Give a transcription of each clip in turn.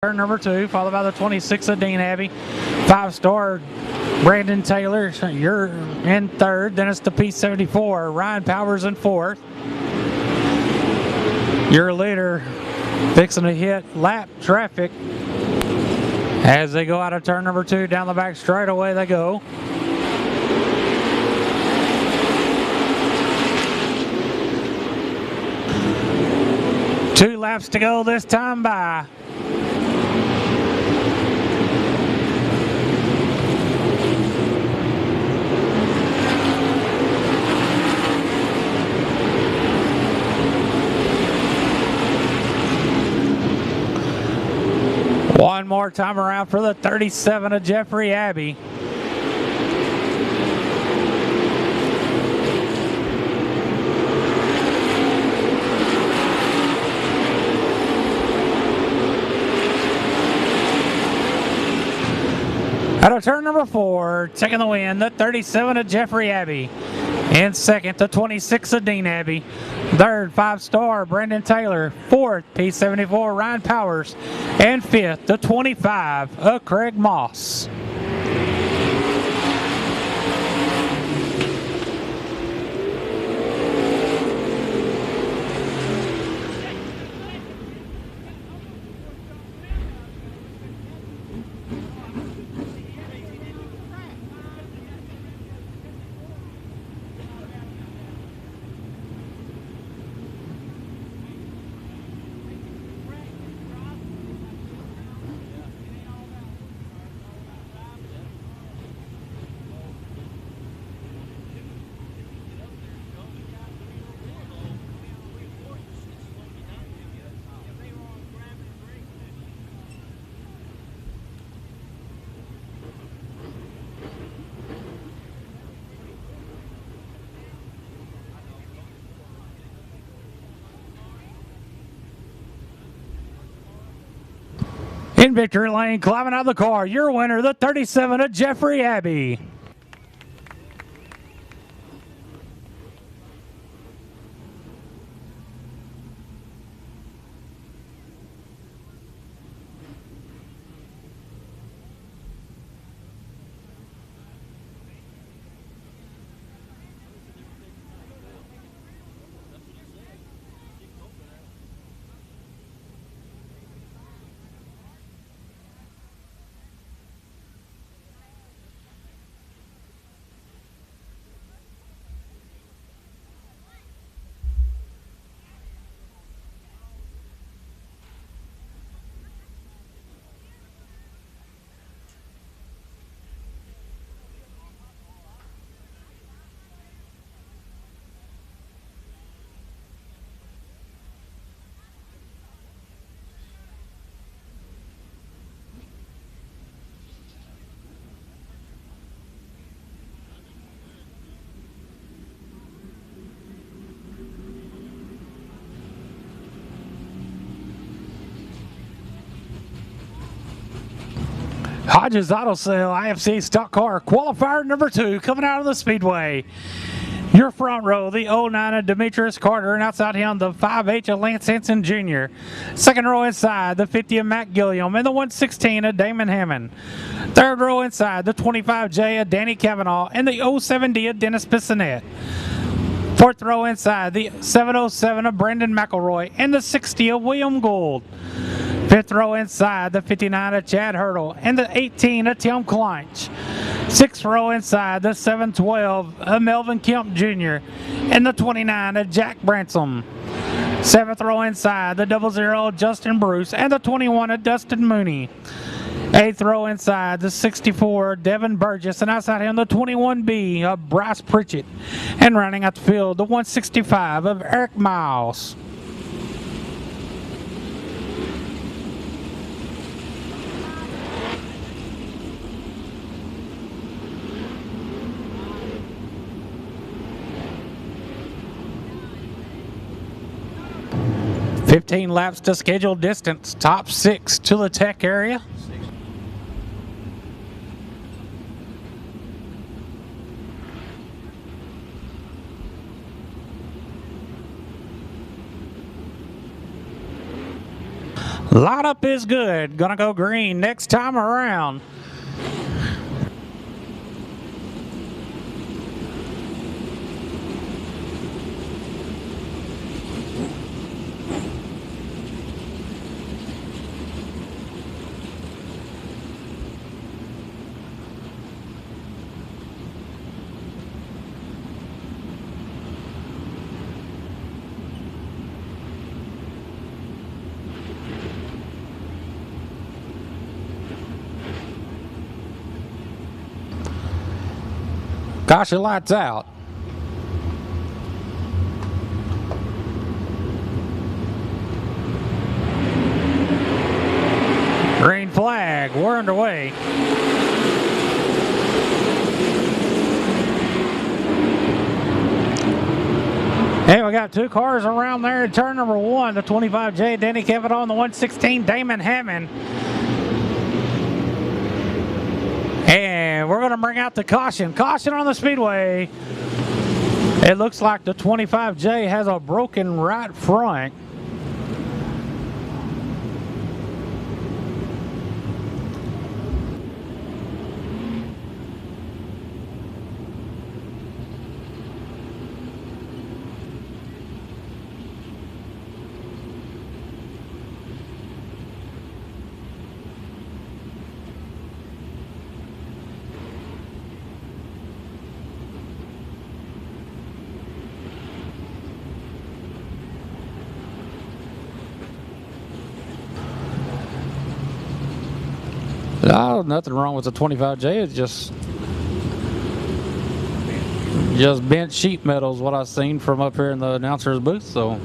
Turn number 2, followed by the 26 of Dean Abbey. 5-star Brandon Taylor, you're in third. Then it's the P74, Ryan Powers in fourth. Your leader fixing to hit lap traffic as they go out of turn number 2 down the back straight. Away they go. Two laps to go this time by. One more time around for the 37 of Jeffrey Abbey. Out of turn number 4, taking the win, the 37 of Jeffrey Abbey. In second, the 26 of Dean Abbey. Third, 5-star Brandon Taylor. Fourth, P74 Ryan Powers. And fifth, the 25 of Craig Moss. In victory lane, climbing out of the car, your winner, the 37 of Jeffrey Abbey. Hodges Auto Sale IFC Stock Car Qualifier number 2 coming out of the Speedway. Your front row, the 09 of Demetrius Carter, and outside him, the 5H of Lance Henson Jr. Second row inside, the 50 of Matt Gilliam, and the 116 of Damon Hammond. Third row inside, the 25J of Danny Cavanaugh, and the 07D of Dennis Bissonette. Fourth row inside, the 707 of Brandon McElroy, and the 60 of William Gould. Fifth row inside, the 59 of Chad Hurdle, and the 18 of Tim Kleinch. Sixth row inside, the 712 of Melvin Kemp Jr., and the 29 of Jack Bransom. Seventh row inside, the 00 of Justin Bruce, and the 21 of Dustin Mooney. Eighth row inside, the 64 of Devin Burgess, and outside him, the 21B of Bryce Pritchett. And running out the field, the 165 of Eric Miles. $15 laps to scheduled distance, top 6 to the tech area. Lineup is good. Gonna go green next time around. Caution lights out. Green flag, we're underway. Hey, we got two cars around there in turn number one, the 25J, Danny Kennedale, and the 116, Damon Hammond. And we're going to bring out the caution. Caution on the speedway. It looks like the 25J has a broken right front. No, nothing wrong with the 25J. It's just bent sheet metal is what I've seen from up here in the announcer's booth. So.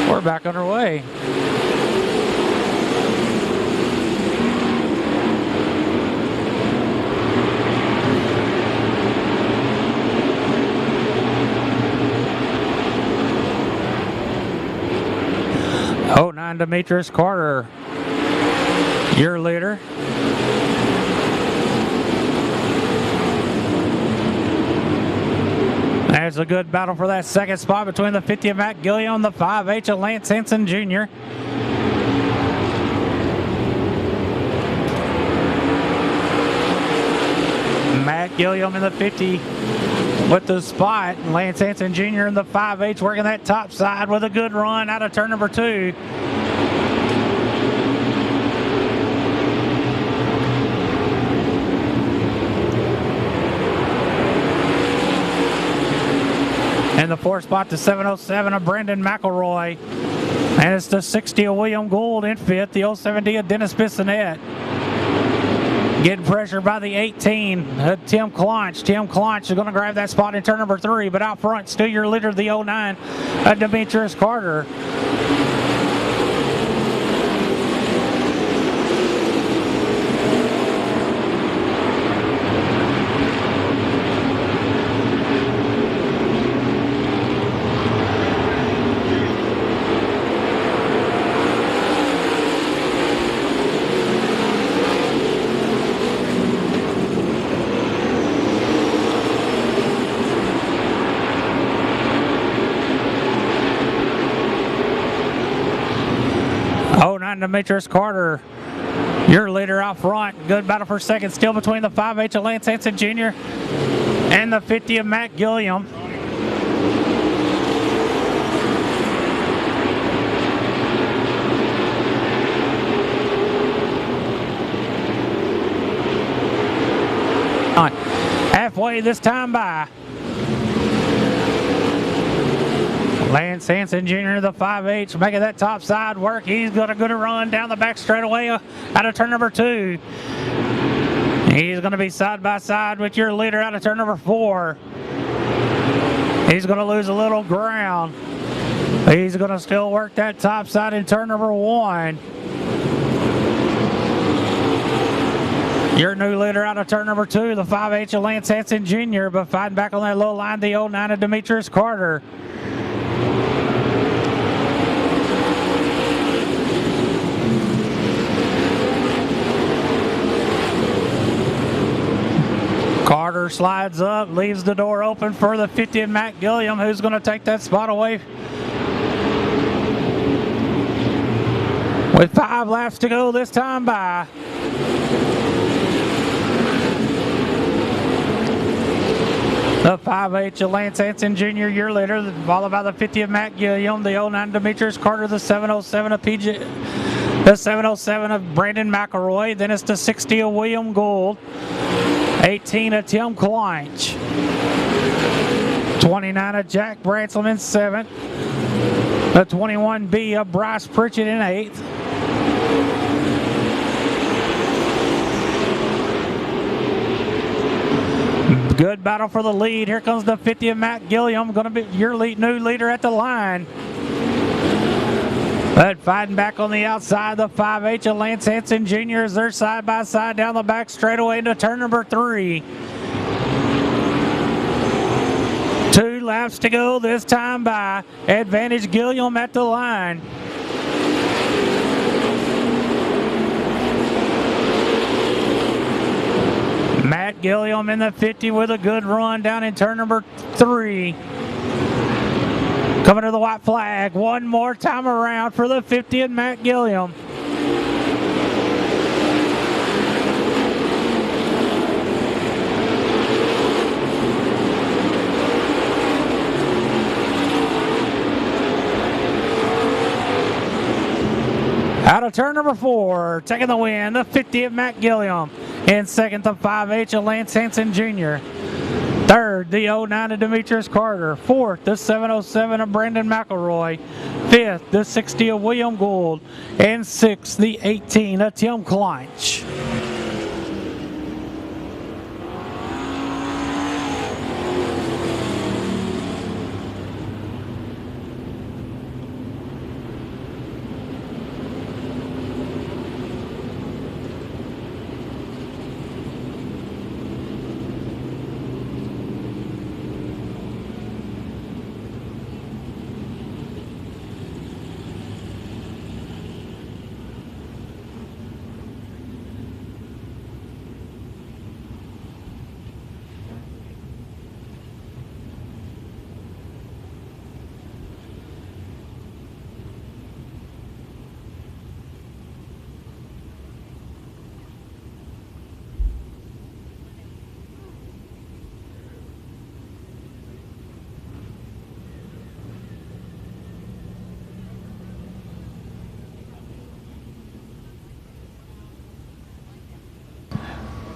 We're back underway. Oh, 09 Demetrius Carter, your leader. There's a good battle for that second spot between the 50 of Matt Gilliam and the 5H of Lance Henson Jr. Matt Gilliam in the 50 with the spot. Lance Henson Jr. in the 5H working that top side with a good run out of turn number 2. And the 4th spot, the 707 of Brandon McElroy. And it's the 60 of William Gould in 5th, the 070 of Dennis Bissonette. Getting pressure by the 18, Tim Clonch. Tim Clonch is going to grab that spot in turn number 3, but out front, still your leader, the 09, Demetrius Carter. Demetrius Carter, your leader out front. Good battle for second, still between the 5H of Lance Henson Jr. and the 50 of Matt Gilliam. Halfway this time by. Lance Henson Jr. the 5H making that top side work. He's got a good run down the back straightaway out of turn number 2. He's going to be side by side with your leader out of turn number 4. He's going to lose a little ground. He's going to still work that top side in turn number 1. Your new leader out of turn number 2, the 5H of Lance Hansen Jr., but fighting back on that low line, the 09 of Demetrius Carter. Carter slides up, leaves the door open for the 50 of Matt Gilliam, who's going to take that spot away. With 5 laps to go this time by. The 5H of Lance Hansen Jr., your leader, followed by the 50 of Matt Gilliam, the 09 Demetrius Carter, the 707 of the 707 of Brandon McElroy, then it's the 60 of William Gould, 18 of Tim Kleich, 29 of Jack Branselman, 7th, the 21B of Bryce Pritchett in 8th. Good battle for the lead. Here comes the 50 of Matt Gilliam, going to be your new leader at the line. But fighting back on the outside, the 5H of Lance Hansen Jr. as they're side by side down the back straightaway into turn number 3. 2 laps to go this time by. Advantage Gilliam at the line. Matt Gilliam in the 50 with a good run down in turn number 3. Coming to the white flag one more time around for the 50 and Matt Gilliam. Out of turn number 4, taking the win, the 50 of Matt Gilliam. In second, the 5H of Lance Hansen Jr. Third, the 09 of Demetrius Carter. Fourth, the 707 of Brandon McElroy. Fifth, the 60 of William Gould. And sixth, the 18 of Tim Kleich.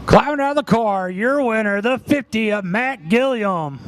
Climbing out of the car, your winner, the 50 of Matt Gilliam.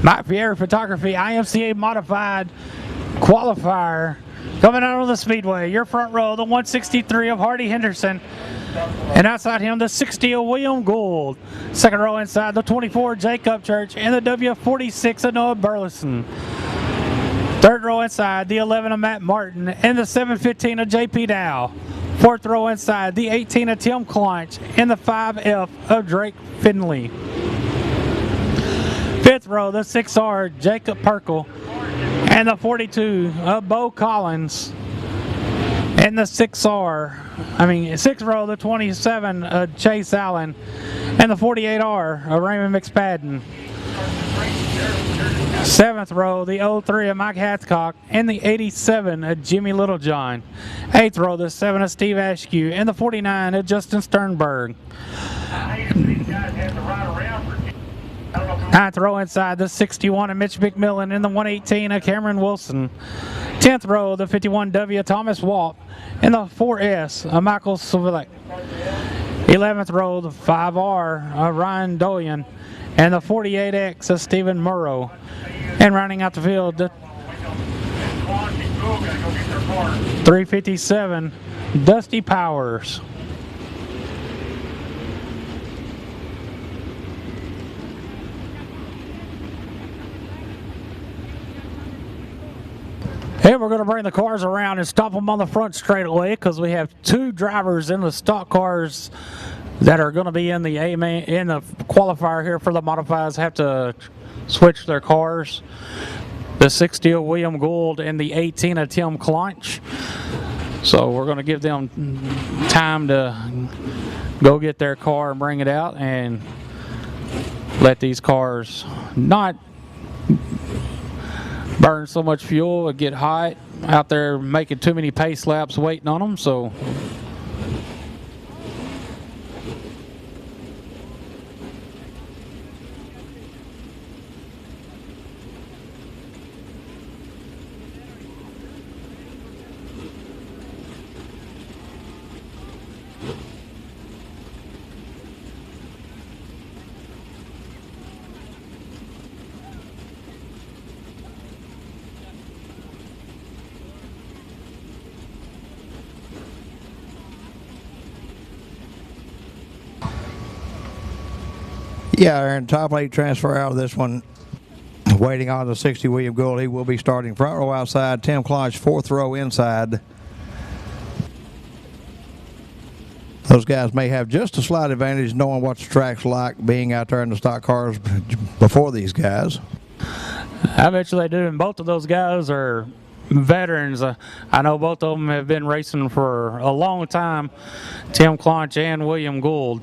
Mike Pierre Photography, IMCA modified qualifier coming out of the Speedway. Your front row, the 163 of Hardy Henderson. And outside him, the 60 of William Gould. Second row inside, the 24 Jacob Church and the W46 of Noah Burleson. Third row inside, the 11 of Matt Martin and the 715 of JP Dow. Fourth row inside, the 18 of Tim Kleich and the 5F of Drake Finley. Fifth row, the 6R, Jacob Perkle, and the 42 of Bo Collins. In the 6th row, the 27, Chase Allen. And the 48R, Raymond McSpadden. 7th row, the 03 of Mike Hathcock, and the 87 of Jimmy Littlejohn. 8th row, the 7 of Steve Askew, and the 49 of Justin Sternberg. 9th row inside, the 61 of Mitch McMillan, and the 118 of Cameron Wilson. 10th row, the 51W of Thomas Walp, and the 4S of Michael Silverlake. 11th row, the 5R of Ryan Doyen, and the 48X of Stephen Murrow. And rounding out the field, the 357, Dusty Powers. And we're going to bring the cars around and stop them on the front straightaway because we have 2 drivers in the stock cars that are going to be in the qualifier here for the modifieds have to switch their cars. The 60 of William Gould and the 18 of Tim Clunch. So we're going to give them time to go get their car and bring it out and let these cars not burn so much fuel or get hot out there making too many pace laps waiting on them. So yeah, Aaron, top 8 transfer out of this one. Waiting on the 60 William Gould. He will be starting front row outside. Tim Clunch 4th row inside. Those guys may have just a slight advantage knowing what the track's like, being out there in the stock cars before these guys. I bet you they do, and both of those guys are veterans. I know both of them have been racing for a long time, Tim Clunch and William Gould.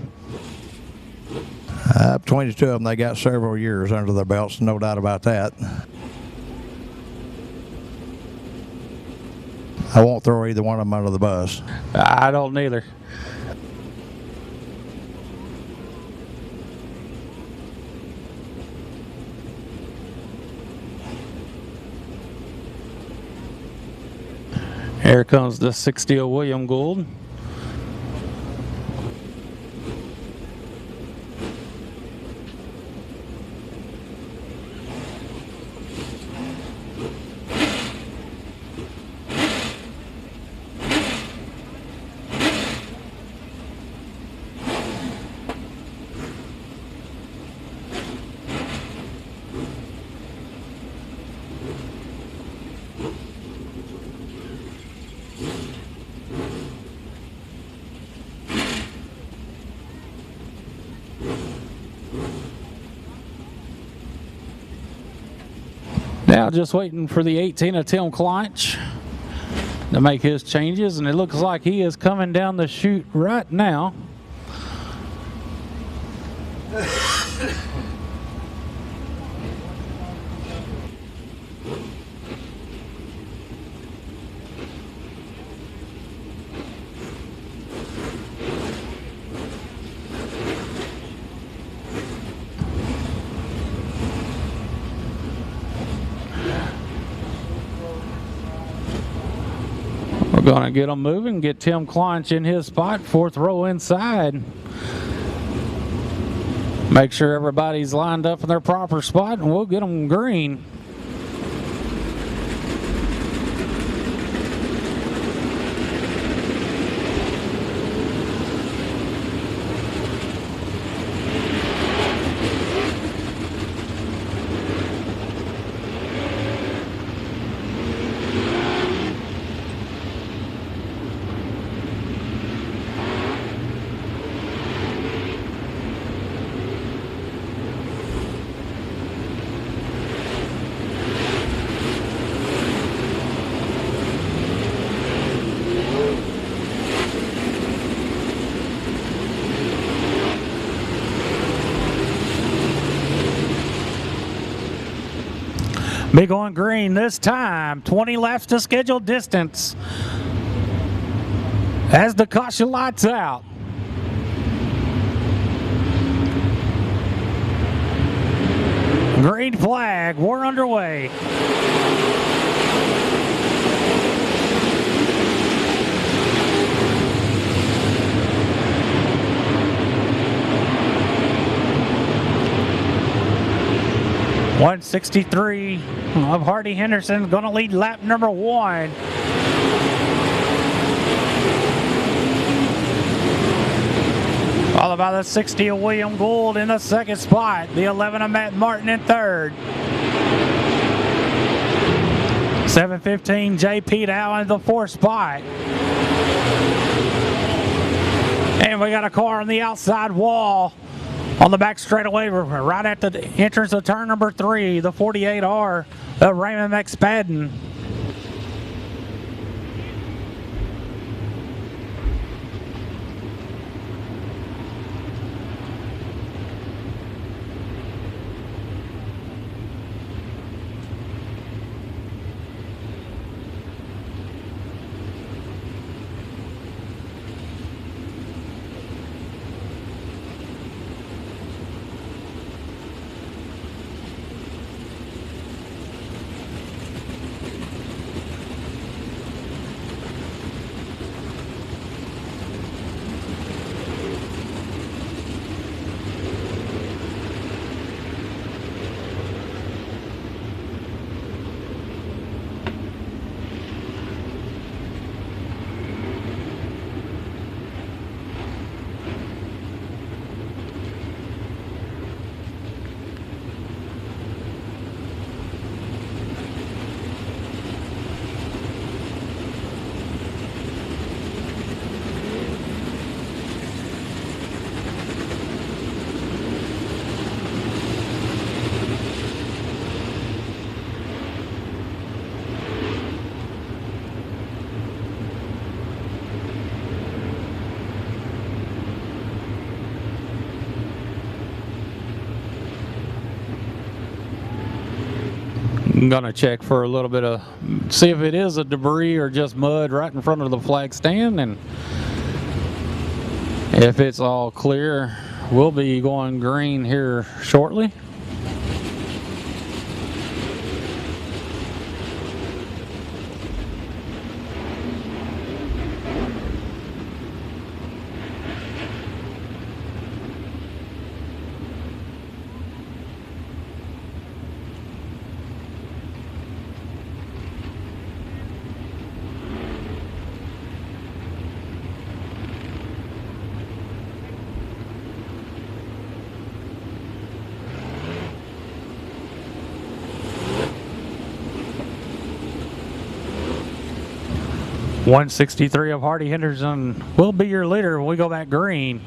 Between the 2 of them, they got several years under their belts, no doubt about that. I won't throw either one of them under the bus. I don't either. Here comes the 60 of William Gould. Now just waiting for the 18 of Tim Clunch to make his changes, and it looks like he is coming down the chute right now. We're going to get them moving, get Tim Clunch in his spot, 4th row inside. Make sure everybody's lined up in their proper spot, and we'll get them green. Be going green this time. 20 laps to scheduled distance. As the caution lights out. Green flag, we're underway. .163 of Hardy Henderson going to lead lap number 1. Followed by the 60 of William Gould in the second spot. The 11 of Matt Martin in third. 715 J.P. Dow in the fourth spot. And we got a car on the outside wall on the back straightaway right at the entrance of turn number 3, the 48R of Raymond McSpadden. I'm gonna check for a little bit of, see if it is a debris or just mud right in front of the flag stand, and if it's all clear, we'll be going green here shortly. .163 of Hardy Henderson will be your leader when we go back green.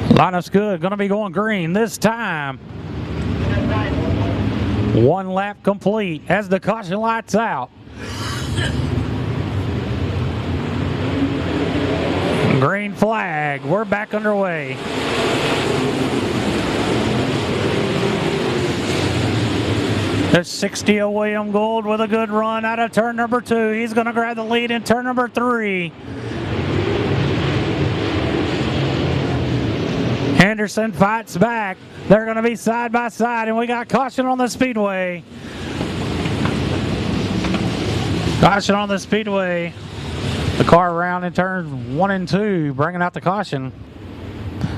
Lineup's good, gonna be going green this time. 1 lap complete as the caution lights out. Green flag, we're back underway. There's 60 of William Gould with a good run out of turn number 2. He's going to grab the lead in turn number 3. Henderson fights back. They're going to be side by side, and we got caution on the speedway. Caution on the speedway. The car around in turns 1 and 2, bringing out the caution.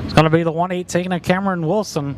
It's going to be the 118 of Cameron Wilson.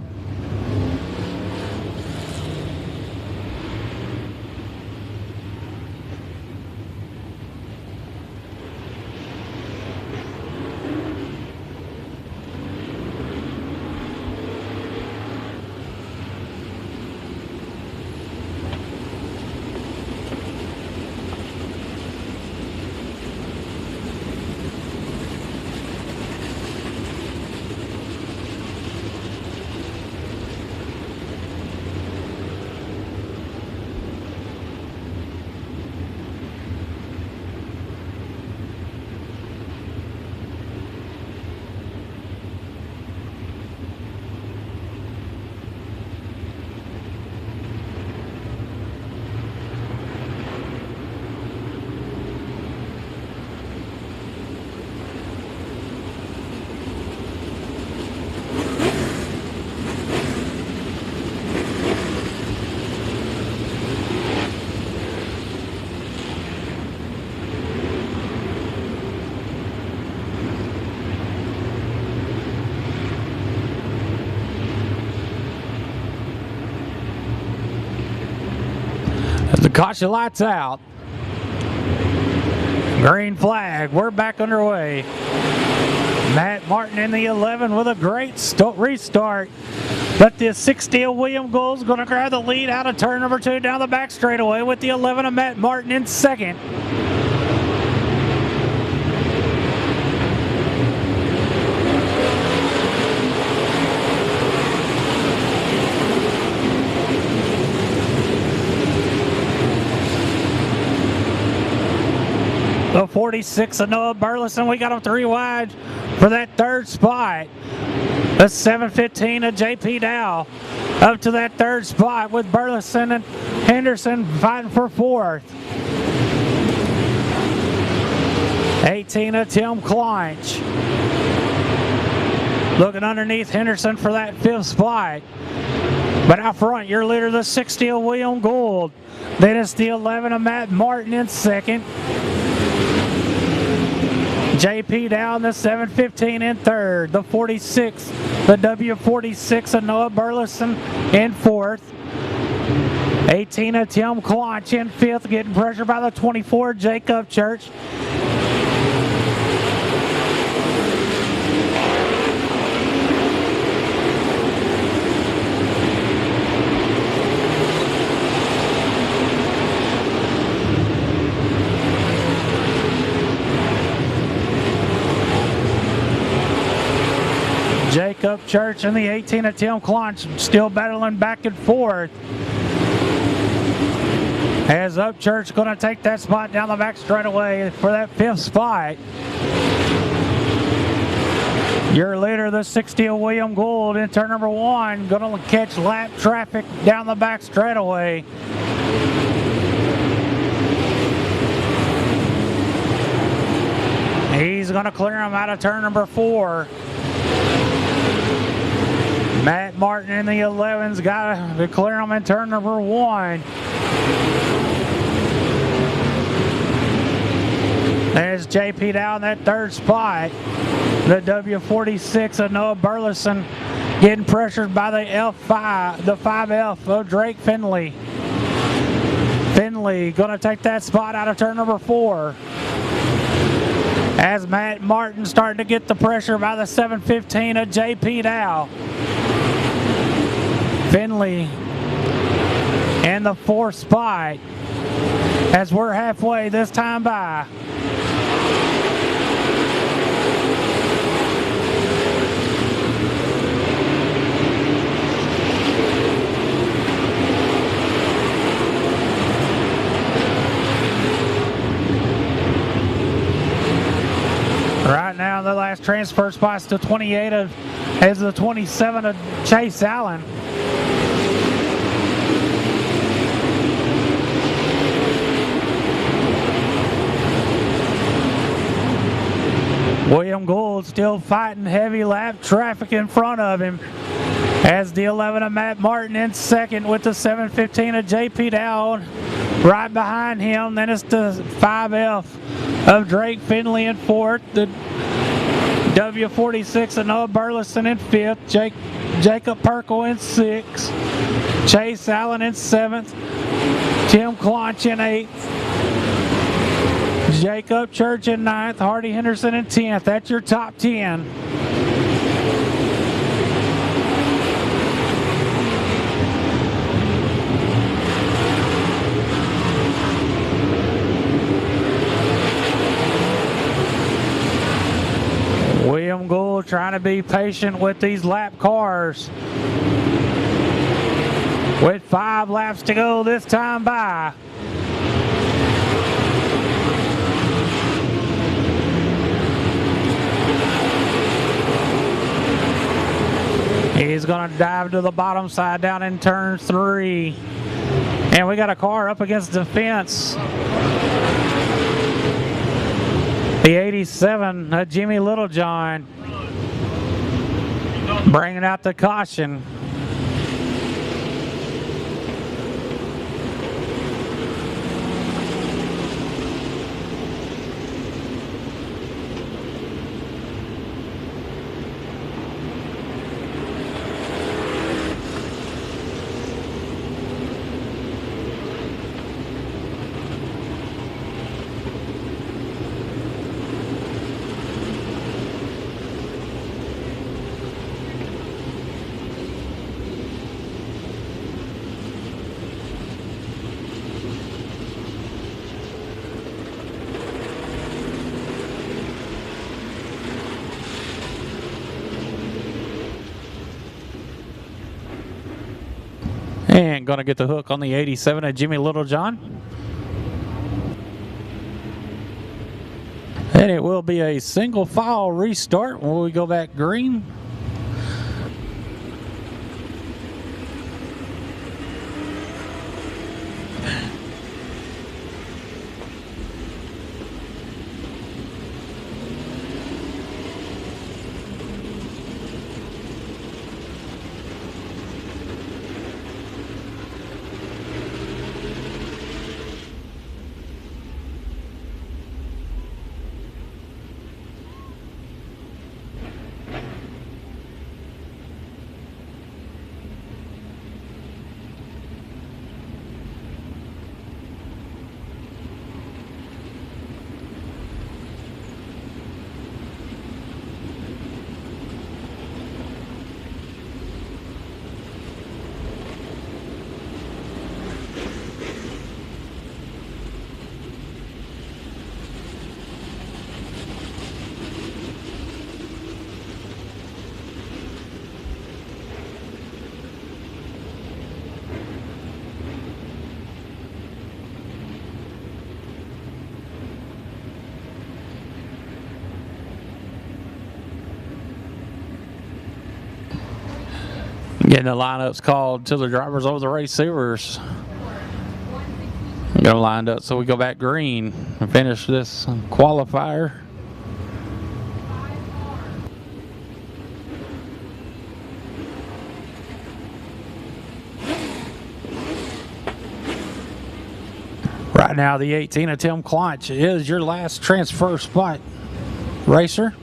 Caution lights out. Green flag. We're back underway. Matt Martin in the 11 with a great restart. But the 60 of William Gould's going to grab the lead out of turn number 2 down the back straightaway with the 11 of Matt Martin in second. The 46 of Noah Burleson, we got him 3 wide for that third spot. The 7:15 of JP Dow up to that third spot with Burleson and Henderson fighting for 4th. 18 of Tim Kleinsch. Looking underneath Henderson for that 5th spot. But out front, your leader, the 60 of William Gould. Then it's the 11 of Matt Martin in second. JP down the 7:15 in third. The 46, the W46 of Noah Burleson in 4th. 18 of Tim Kleinsch in 5th, getting pressure by the 24, Jacob Church. Jacob Church and the 18 of Tim Kleinsch still battling back and forth. As Upchurch going to take that spot down the back straightaway for that 5th spot. Your leader, the 60 of William Gould in turn number 1, going to catch lap traffic down the back straightaway. He's going to clear him out of turn number 4. Matt Martin in the 11's got to clear him in turn number 1. There's JP down that third spot. The W46 of Noah Burleson getting pressured by the F5, the 5F of Drake Finley. Finley going to take that spot out of turn number 4. As Matt Martin starting to get the pressure by the 7:15 of JP Dow. Finley in the 4th spot as we're halfway this time by. Right now, the last transfer spot's to 28 as the 27 of Chase Allen. William Gould still fighting heavy lap traffic in front of him. As the 11 of Matt Martin in second with the 7:15 of JP Dow right behind him. Then it's the 5F of Drake Finley in 4th. The W46 of Noah Burleson in 5th. Jacob Perkle in 6th. Chase Allen in 7th. Tim Kleinsch in 8th. Jacob Church in 9th. Hardy Henderson in 10th. That's your top 10. William Gould trying to be patient with these lap cars. With 5 laps to go this time by. He's going to dive to the bottom side down in turn 3. And we got a car up against the fence. The 87, Jimmy Littlejohn, bringing out the caution. And going to get the hook on the 87 of Jimmy Littlejohn. And it will be a single file restart when we go back green. Getting the lineups called to the drivers over the receivers. Got them lined up so we go back green and finish this qualifier. Right now, the 18 of Tim Claunch is your last transfer spot racer.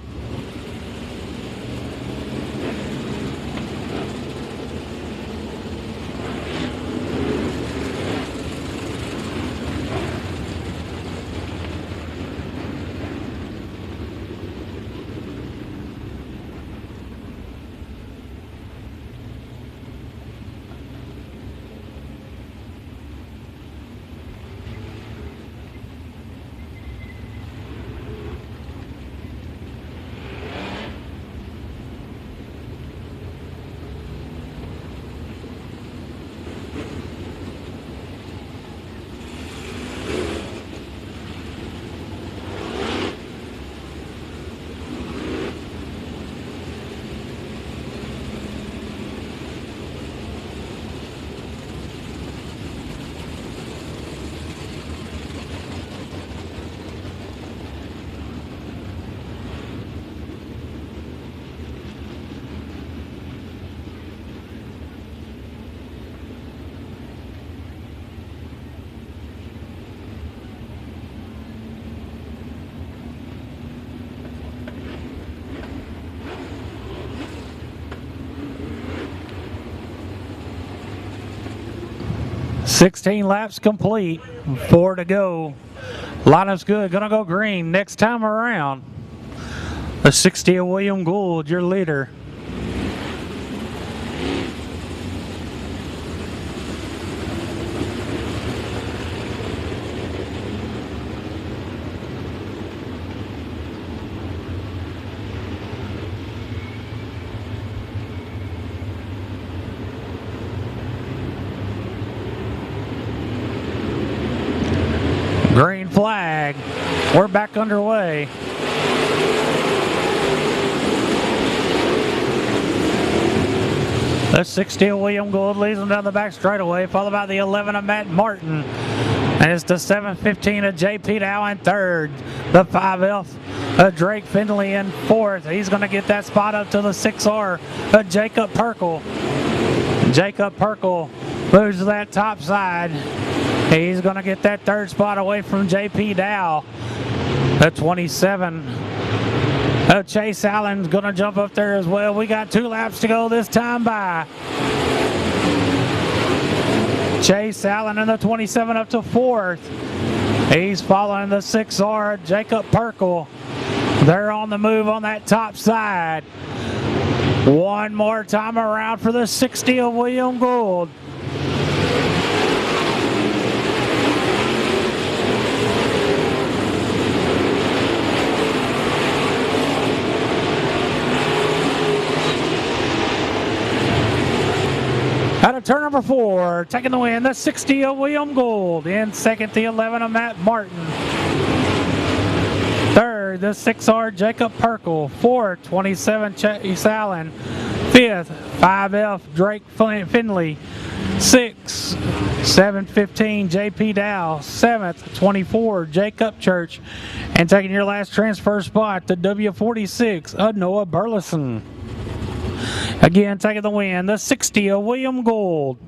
$16 laps complete, 4 to go. Lineup's good, gonna go green next time around. The 60 of William Gould, your leader. Green flag. We're back underway. The 60 of William Gould leads them down the back straightaway, followed by the 11 of Matt Martin. And it's the 715 of J.P. Dow in third. The 5F of Drake Findlay in fourth. He's going to get that spot up to the 6R of Jacob Perkle. Jacob Perkle moves to that top side. He's going to get that third spot away from J.P. Dow. The 27 of Chase Allen's going to jump up there as well. We got 2 laps to go this time by. Chase Allen in the 27 up to fourth. He's following the 6R, Jacob Perkle. They're on the move on that top side. One more time around for the 60 of William Gould. Out of turn number 4, taking the win, the 60 of William Gould. In second, the 11 of Matt Martin. Third, the 6R Jacob Perkle. Fourth, 27 Chase Allen. Fifth, 5F Drake Finley. 6th, 715 JP Dow. 7th, 24 Jacob Church. And taking your last transfer spot, the W46 of Noah Burleson. Again, taking the win, the 60 of William Gould.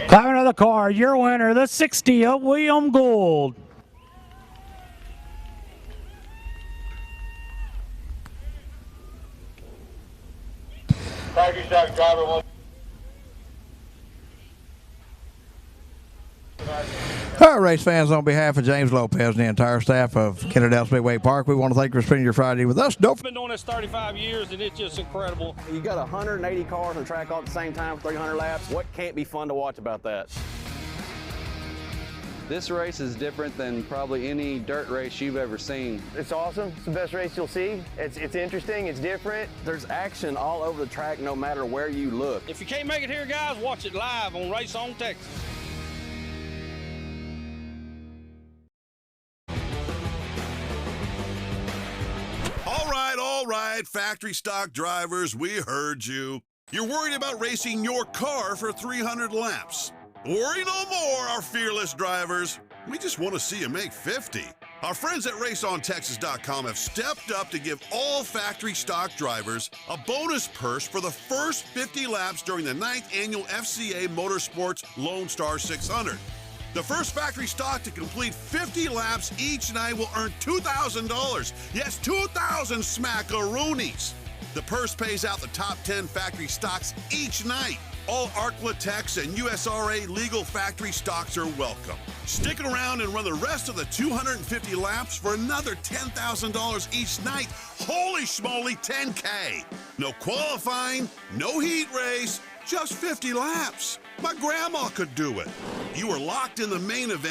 Climbing out of the car, your winner, the 60 of William Gould. Factory stock driver one. All right, race fans, on behalf of James Lopez and the entire staff of Kennedale Speedway Park, we want to thank you for spending your Friday with us. I've been doing this 35 years, and it's just incredible. You got 180 cars on the track all at the same time, 300 laps. What can't be fun to watch about that? This race is different than probably any dirt race you've ever seen. It's awesome. It's the best race you'll see. It's interesting. It's different. There's action all over the track no matter where you look. If you can't make it here, guys, watch it live on Race On Texas. All right, factory stock drivers, we heard you. You're worried about racing your car for 300 laps. Worry no more, our fearless drivers. We just want to see you make 50. Our friends at RaceOnTexas.com have stepped up to give all factory stock drivers a bonus purse for the first 50 laps during the 9th annual FCA Motorsports Lone Star 600. The first factory stock to complete 50 laps each night will earn $2,000. Yes, 2,000 smackaroonies. The purse pays out the top 10 factory stocks each night. All ARCLA and USRA legal factory stocks are welcome. Stick around and run the rest of the 250 laps for another $10,000 each night. Holy schmoly, 10K. No qualifying, no heat race, just 50 laps. My grandma could do it. You are locked in the main event.